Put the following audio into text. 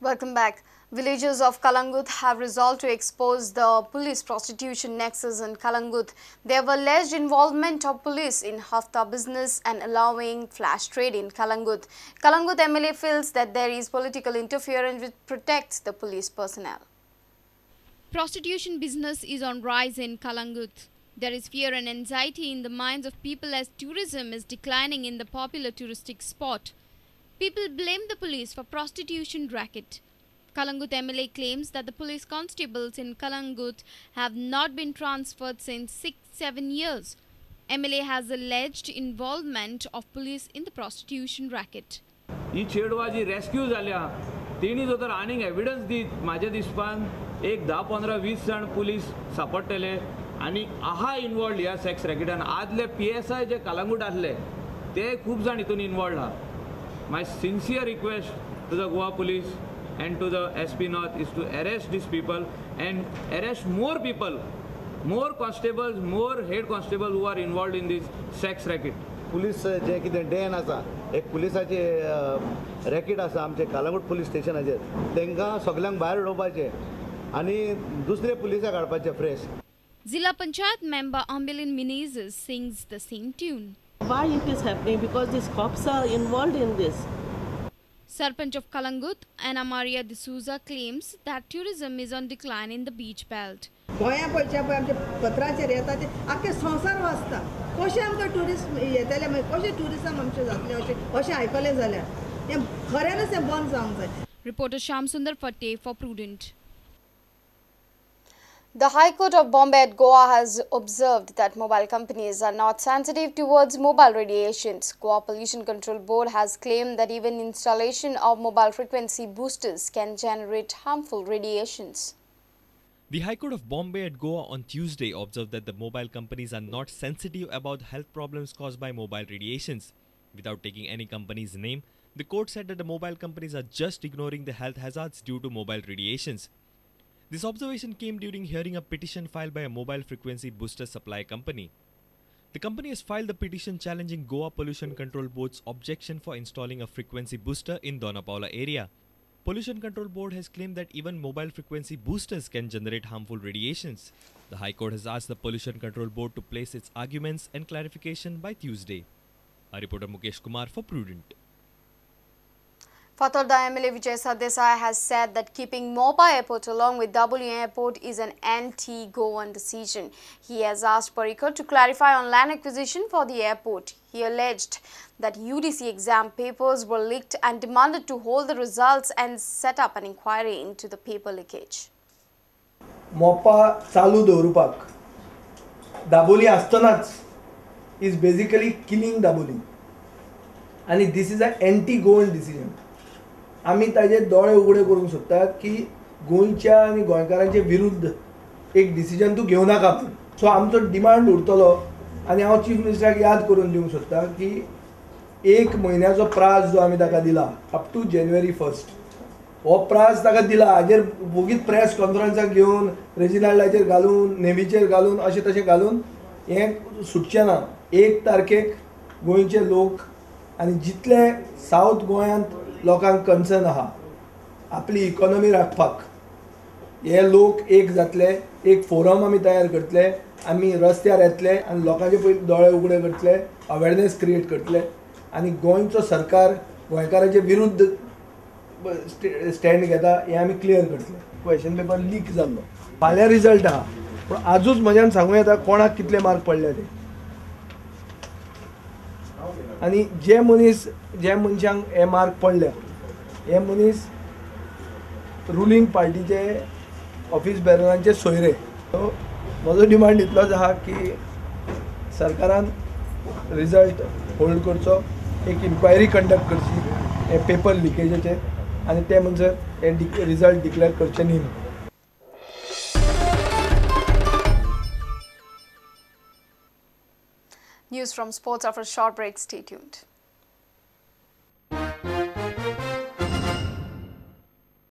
Welcome back. Villagers of Calangute have resolved to expose the police prostitution nexus in Calangute. They have alleged involvement of police in hafta business and allowing flash trade in Calangute. Calangute MLA feels that there is political interference which protects the police personnel. Prostitution business is on rise in Calangute. There is fear and anxiety in the minds of people as tourism is declining in the popular touristic spot. People blame the police for prostitution racket. Calangute MLA claims that the police constables in Calangute have not been transferred since 6-7 years. MLA has alleged involvement of police in the prostitution racket. ही चेडवाजी rescue जाल्या तेणी जो तर आनीक evidence दीत म्हाज्या दिसपान एक 10-15-20 जण पुलीस सांपडटले आनी आहा इन्वॉल्ड ह्या सेक्स रॅकेटान आदले PSI जे कालांगूट आसले ते खूब जाण हितून इन्वॉल्ड आहा. My sincere request to the Goa police and to the SP North is to arrest these people and arrest more people, more constables, more head constables who are involved in this sex racket. Police जे कितें Dane आसा एक पुलिसाचे racket आसा आमचे Calangute police स्टेशनाचेर तांकां सगळ्यांक भायर उडोवपाचे आनी दुसरे पुलिसाक हाडपाचे fresh. Zilla Panchayat member Ambilin Menezes sings the same tune. Why it is happening? Because these cops are involved in this. Sarpanch of Calangute, Anna Maria D'Souza claims that tourism is on decline in the beach belt. गोंया पयच्या पळय आमचे पत्राचेर येता ते आख्खे संवसार वाचता कशें आमकां ट्युरिस्ट येतले मागीर कशें ट्युरिजम आमचें जातलें अशें आयकलें जाल्यार हें खऱ्यानच हें बंद जावंक जाय. Reporter Shyam Sundar Fatte for Prudent. The High Court of Bombay at Goa has observed that mobile companies are not sensitive towards mobile radiations. Goa Pollution Control Board has claimed that even installation of mobile frequency boosters can generate harmful radiations. The High Court of Bombay at Goa on Tuesday observed that the mobile companies are not sensitive about health problems caused by mobile radiations. Without taking any company's name, the court said that the mobile companies are just ignoring the health hazards due to mobile radiations. This observation came during hearing a petition filed by a mobile frequency booster supply company. The company has filed the petition challenging Goa Pollution Control Board's objection for installing a frequency booster in Donapaula area. Pollution Control Board has claimed that even mobile frequency boosters can generate harmful radiations. The High Court has asked the Pollution Control Board to place its arguments and clarification by Tuesday. Our reporter Mukesh Kumar for Prudent. Fathodda MLA Vijay Sardesai has said that keeping Mopa Airport along with W Airport is an anti-Goan decision. He has asked Parikar to clarify on land acquisition for the airport. He alleged that UDC exam papers were leaked and demanded to hold the results and set up an inquiry into the paper leakage. Mopa चालू दवरुपाक दाबोली आसतनाच is basically killing Dabolim. And this is an anti-Goan decision. आमी ताजे दोळे उगडे करूंक सोदतात की गोंयच्या आनी गोंयकारांचे विरुद्ध एक डिसिजन तूं घेवं नाका म्हणून. सो आमचो डिमांड उरतलो आनी हांव चीफ मिनिस्टराक याद करून दिवंक सोदता की 1 म्हयन्याचो प्राझ जो आमी ताका दिला अप टू January 1st हो प्राझ ताका दिला. हाजेर बोगीत प्रेस कॉन्फरन्साक घेवन रेजिनाल्डाचेर घालून नेव्हीचेर घालून अशें तशें घालून हें सुटचें ना. 1 तारखेक गोंयचे लोक आनी जितले सावथ गोंयांत लोकांक कन्सर्न आहा आपली इकॉनॉमी राखपाक हे लोक एक जातले. एक फोरम आमी तयार करतले आमी रस्त्यार येतले आनी लोकांचे पयलीं दोळे उगडे करतले अवेरनेस क्रिएट करतले आनी गोंयचो सरकार गोंयकारांचे विरुद्ध स्टँड घेता हें आमी क्लियर करतले. क्वेश्चन पेपर लीक जाल्लो फाल्यां रिजल्ट आहा पूण आजूच म्हज्यान सांगूं येता कोणाक कितले मार्क पडले ते. आनी जे मनशांक हे मार्क पडले हे मनीस रुलींग पार्टीचे ऑफिस बेररांचे सोयरे. सो म्हजो डिमांड इतलोच आहा की सरकारान रिजल्ट होल्ड करचो एक इन्क्वायरी कंडक्ट करची हे पेपर लिकेजाचेर आनी ते म्हणसर हे रिजल्ट डिक्लेअर करचे न्ही. News from sports after a short break. Stay tuned.